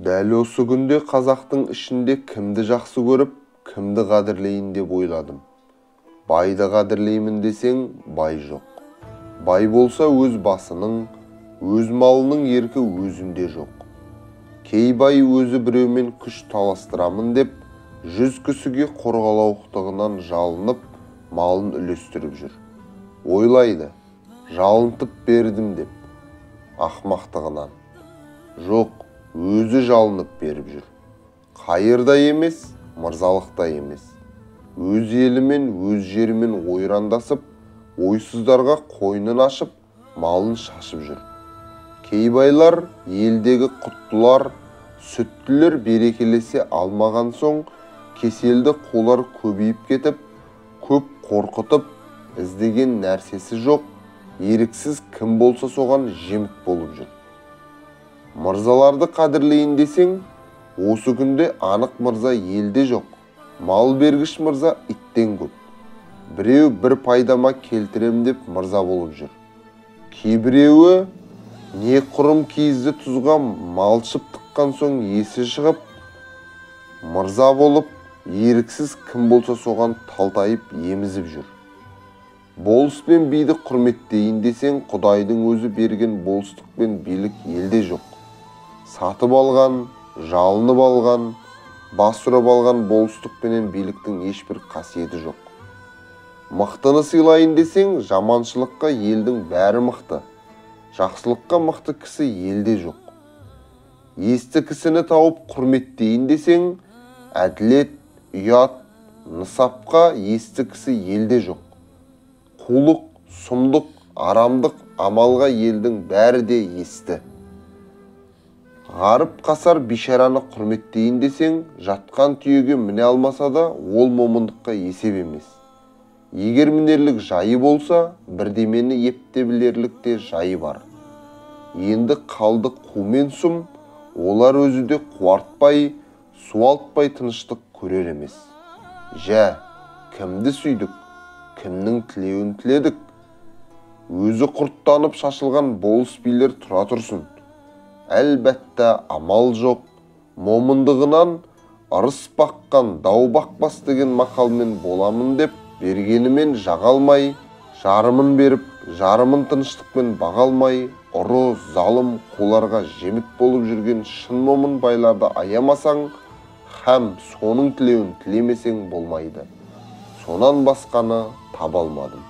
Дәл осы күнде қазақтың ішінде кімді жақсы көріп, кімді қадірлейін деп ойладым. Байды қадірлеймін десең, бай жоқ. Бай болса өз басының, өз малының еркі өзінде жоқ. Кей бай өзі біреумен күш таластырамын деп, 100 кісіге қорғалауықтығынан жалынып, малын үлестіріп жүр. Ойлайды, жалынтып бердім деп, ақмақтығынан. Жоқ, өзі жалынып беріп жүр. Қайырда емес, мырзалықта емес. Өз елімен, өз жерімен ойрандасып, ойсыздарға қойнын ашып, малын шашып жүр. Кей байлар, елдегі құттылар, сүттілер берекелесе алмаған соң, кеселді қолар көбейіп кетіп, көп қорқытып, іздеген нәрсесі жоқ, еріксіз кім болса соған жемік болып жүр. Мырзаларды қадірлейін десең, осы күнде анық мырза елде жоқ. Мал бергіш мырза иттен көп. Біреу бір пайдама келтірем деп мырза болып жүр. Кейбіреуі не құрым киізді тұзға малшып тыққан соң есі шығып, мырза болып, еріксіз кім болса соған талтайып емізіп жүр. Болыс пен биді құрметтейін десең, Құдайдың өзі берген болыстық пен билік елде жоқ. Сатып алған, жалынып алған, бас ұрып алған болыстық пенен биліктің ешбір қасиеті жоқ. Мықтыны сыйлайын десең, жаманшылыққа елдің бәрі мықты. Жақсылыққа мықты кісі елде жоқ. Есті кісіні тауып құрметтейін десең, әділет, ұят, нысапқа есті кісі елде жоқ. Қулық, сұмдық, арамдық, амалға елдің бәрі де есті. Ғарып қасар бишараны құрметтейін десең, жатқан түйеге міне алмаса да, ол момындыққа есеп емес. Егер мінерлік жайы болса, бірдемені ептебілерлік те жайы бар. Енді қалды қу мен сұм, олар өзі де қуартпай, суалтпай тыныштық көрер емес. Жә, кімді сүйдік, кімнің тілеуін тіледік? Өзі құрттанып шашылған болыс билер тұра тұрсын. Әлбәтті амал жоқ, момындығынан ырыс баққан, дау бақпас деген мақалмен боламын деп, бергенімен жаға алмай, жарымын беріп, жарымын тыныштықпен баға алмай, ұры, залым, қуларға жемік болып жүрген шын момын байларды аямасаң, һәм соның тілеуін тілемесең болмайды. Сонан басқаны таба алмадым.